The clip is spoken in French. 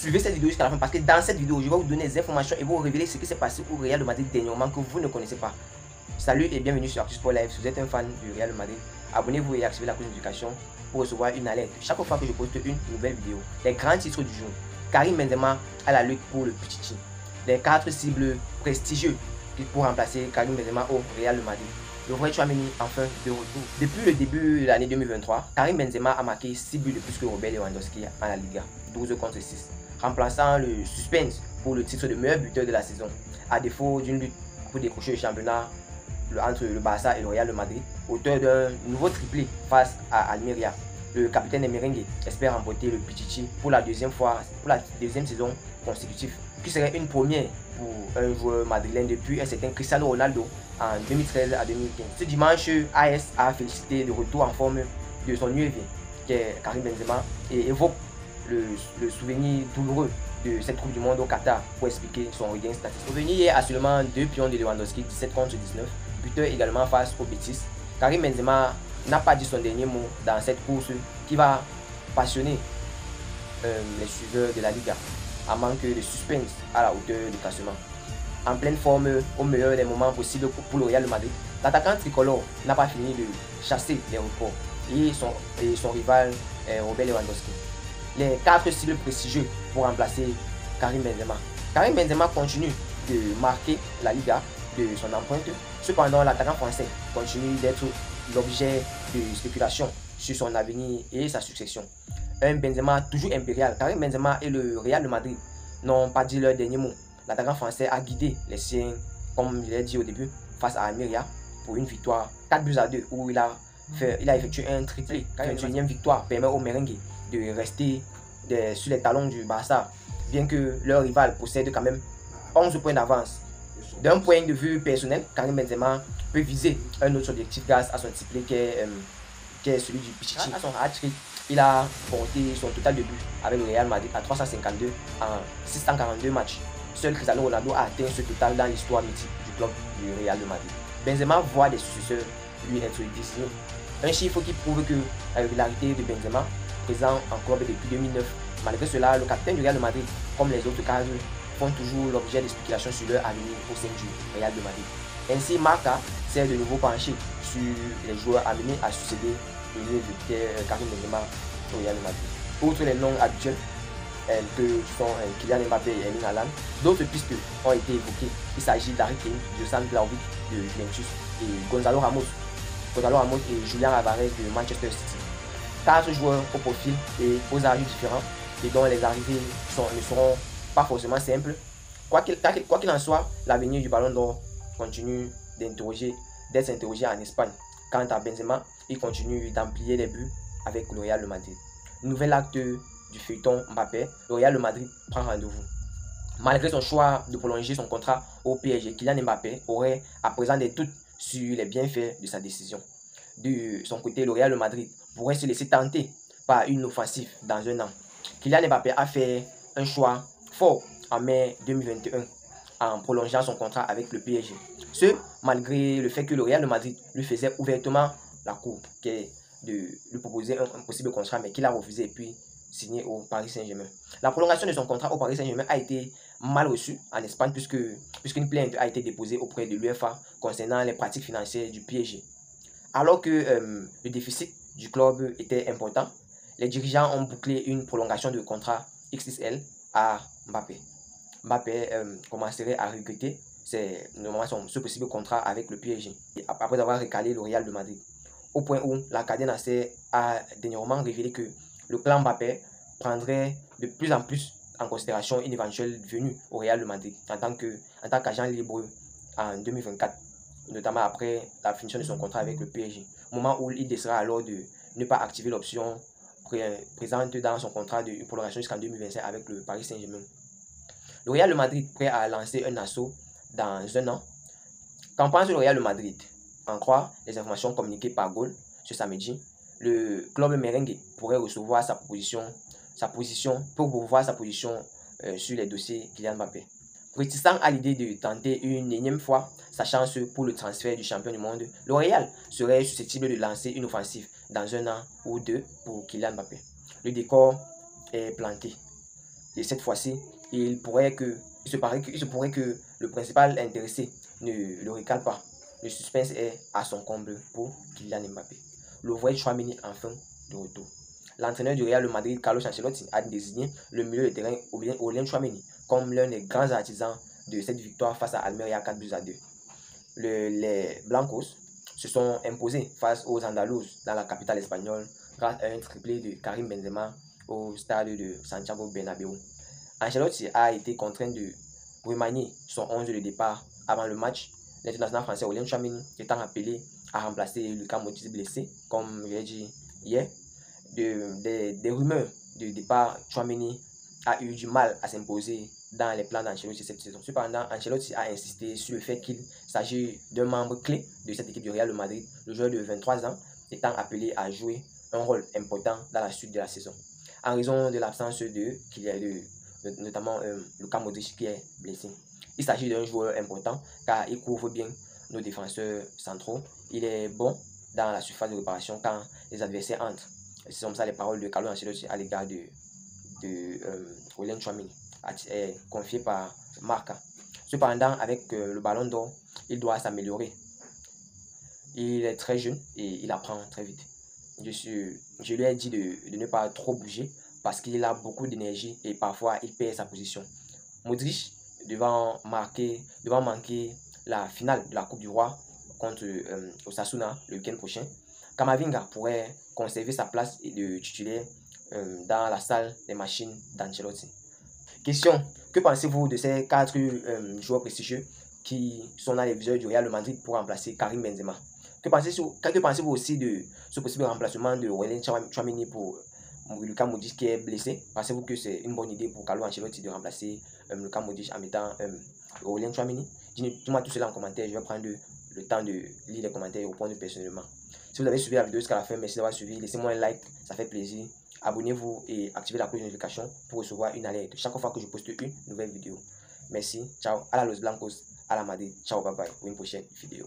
Suivez cette vidéo jusqu'à la fin parce que dans cette vidéo, je vais vous donner des informations et vous révéler ce qui s'est passé au Real de Madrid dernièrement que vous ne connaissez pas. Salut et bienvenue sur Actu Sport Live. Si vous êtes un fan du Real de Madrid, abonnez-vous et activez la cloche de notification pour recevoir une alerte chaque fois que je poste une nouvelle vidéo. Les grands titres du jour. Karim Benzema à la lutte pour le Pichichi. Les 4 cibles prestigieux pour remplacer Karim Benzema au Real de Madrid. Le vrai Tchouaméni enfin de retour. Depuis le début de l'année 2023, Karim Benzema a marqué 6 buts de plus que Robert Lewandowski en la Liga, 12 contre 6, remplaçant le suspense pour le titre de meilleur buteur de la saison, à défaut d'une lutte pour décrocher le championnat entre le Barça et le Real de Madrid, auteur d'un nouveau triplé face à Almeria. Le capitaine des Merengues espère remporter le Pichichi pour la deuxième saison consécutive, qui serait une première pour un joueur madrilène depuis un certain Cristiano Ronaldo en 2013 à 2015. Ce dimanche, AS a félicité le retour en forme de son UEV, qui est Karim Benzema, et évoque le souvenir douloureux de cette Coupe du Monde au Qatar pour expliquer son regain statistique. Revenu hier à seulement 2 pions de Lewandowski, 17 contre 19, buteur également face au Betis, Karim Benzema n'a pas dit son dernier mot dans cette course qui va passionner les suiveurs de la Liga, à manque de suspense à la hauteur du classement. En pleine forme, au meilleur des moments possibles pour le Real de Madrid, l'attaquant tricolore n'a pas fini de chasser les records et son rival Robert Lewandowski. Les 4 cibles prestigieux pour remplacer Karim Benzema. Karim Benzema continue de marquer la Liga de son empreinte. Cependant, l'attaquant français continue d'être l'objet de spéculation sur son avenir et sa succession. Un Benzema toujours impérial. Karim Benzema et le Real de Madrid n'ont pas dit leur dernier mot. L'attaquant français a guidé les siens, comme je l'ai dit au début, face à Almeria pour une victoire 4-2 où il a effectué un triplé. La 21e victoire permet aux Merengues de rester sur les talons du Barça, bien que leur rival possède quand même 11 points d'avance. D'un point de vue personnel, Karim Benzema peut viser un autre objectif grâce à son triplé qui est celui du Pichichi. À son hat-trick, il a porté son total de buts avec le Real Madrid à 352 en 642 matchs. Seul Cristiano Ronaldo a atteint ce total dans l'histoire mythique du club du Real de Madrid. Benzema voit des successeurs lui être désignés. Un chiffre qui prouve que la régularité de Benzema, présent en club depuis 2009, malgré cela, le capitaine du Real de Madrid, comme les autres cadres, font toujours l'objet de spéculations sur leur avenir au sein du Real de Madrid. Ainsi, Marca s'est de nouveau penché sur les joueurs amenés à succéder au lieu de Karim Benzema au Real de Madrid. Outre les noms habituels que sont Kylian Mbappé et Erling Haaland, d'autres pistes ont été évoquées. Il s'agit d'Harry Kane, de Dusan Vlahovic de Juventus et Gonzalo Ramos et Julian Alvarez de Manchester City. 4 joueurs au profil et aux âges différents et dont les arrivées ne seront pas forcément simples. Quoi qu'il en soit, l'avenir du Ballon d'Or continue d'être interrogé en Espagne. Quant à Benzema, il continue d'amplier les buts avec le Real de Madrid. Nouvel acte du feuilleton Mbappé, le Real de Madrid prend rendez-vous. Malgré son choix de prolonger son contrat au PSG, Kylian Mbappé aurait à présent des doutes sur les bienfaits de sa décision. De son côté, le Real de Madrid pourrait se laisser tenter par une offensive dans un an. Kylian Mbappé a fait un choix fort en mai 2021 en prolongeant son contrat avec le PSG. Ce, malgré le fait que le Real de Madrid lui faisait ouvertement la cour de lui proposer un possible contrat, mais qu'il a refusé et puis signé au Paris Saint-Germain. La prolongation de son contrat au Paris Saint-Germain a été mal reçue en Espagne puisqu'une plainte a été déposée auprès de l'UEFA concernant les pratiques financières du PSG. Alors que le déficit du club était important, les dirigeants ont bouclé une prolongation de contrat XXL à Mbappé. Mbappé commencerait à regretter ce possible contrat avec le PSG après avoir recalé le Real de Madrid. Au point où l'Acadien Nasser a dernièrement révélé que le clan Mbappé prendrait de plus en plus en considération une éventuelle venue au Real de Madrid en tant qu'agent libre en 2024, notamment après la finition de son contrat avec le PSG, moment où il décidera alors de ne pas activer l'option présente dans son contrat de prolongation jusqu'en 2025 avec le Paris Saint-Germain. Le Real de Madrid prêt à lancer un assaut dans un an. Qu'en pense le Real de Madrid? En croire les informations communiquées par Goal ce samedi, le club merengue pourrait recevoir sa position sur les dossiers Kylian Mbappé. Réticent à l'idée de tenter une énième fois sa chance pour le transfert du champion du monde, le Real serait susceptible de lancer une offensive dans un an ou deux pour Kylian Mbappé. Le décor est planté. Et cette fois-ci, il se pourrait que le principal intéressé ne le recale pas. Le suspense est à son comble pour Kylian Mbappé. Le vrai Tchouaméni enfin de retour. L'entraîneur du Real Madrid, Carlo Ancelotti, a désigné le milieu de terrain Aurélien Tchouaméni comme l'un des grands artisans de cette victoire face à Almeria 4-2. Les Blancos se sont imposés face aux Andalous dans la capitale espagnole grâce à un triplé de Karim Benzema au stade de Santiago Bernabéu. Ancelotti a été contraint de remanier son 11 de départ avant le match, l'international français Aurélien Tchouaméni étant appelé à remplacer Lucas Modric blessé, comme je l'ai dit hier. Des rumeurs de départ, Tchouaméni a eu du mal à s'imposer dans les plans d'Ancelotti cette saison. Cependant, Ancelotti a insisté sur le fait qu'il s'agit d'un membre clé de cette équipe du Real Madrid, le joueur de 23 ans étant appelé à jouer un rôle important dans la suite de la saison. En raison de l'absence notamment Lucas Modric qui est blessé. Il s'agit d'un joueur important car il couvre bien nos défenseurs centraux. Il est bon dans la surface de réparation quand les adversaires entrent. C'est comme ça les paroles de Carlo Ancelotti à l'égard de Aurélien Tchouaméni, confié par Marca. Cependant, avec le ballon d'or, il doit s'améliorer. Il est très jeune et il apprend très vite. Je lui ai dit de ne pas trop bouger parce qu'il a beaucoup d'énergie et parfois il perd sa position. Modric devant manquer la finale de la Coupe du Roi contre Osasuna le week-end prochain. Camavinga pourrait conserver sa place de titulaire dans la salle des machines d'Ancelotti. Question: que pensez-vous de ces 4 joueurs prestigieux qui sont dans les viseurs du Real Madrid pour remplacer Karim Benzema? Que pensez-vous aussi de ce possible remplacement de Aurélien Tchouaméni pour Lucas Modric qui est blessé? Pensez-vous que c'est une bonne idée pour Carlo Ancelotti de remplacer Lucas Modric en mettant Aurélien Tchouaméni? Dis-moi tout cela en commentaire, je vais prendre le temps de lire les commentaires et répondre personnellement. Si vous avez suivi la vidéo jusqu'à la fin, merci d'avoir suivi. Laissez-moi un like, ça fait plaisir. Abonnez-vous et activez la cloche de notification pour recevoir une alerte chaque fois que je poste une nouvelle vidéo. Merci, ciao, à la Los Blancos, à la Madrid, ciao, bye bye pour une prochaine vidéo.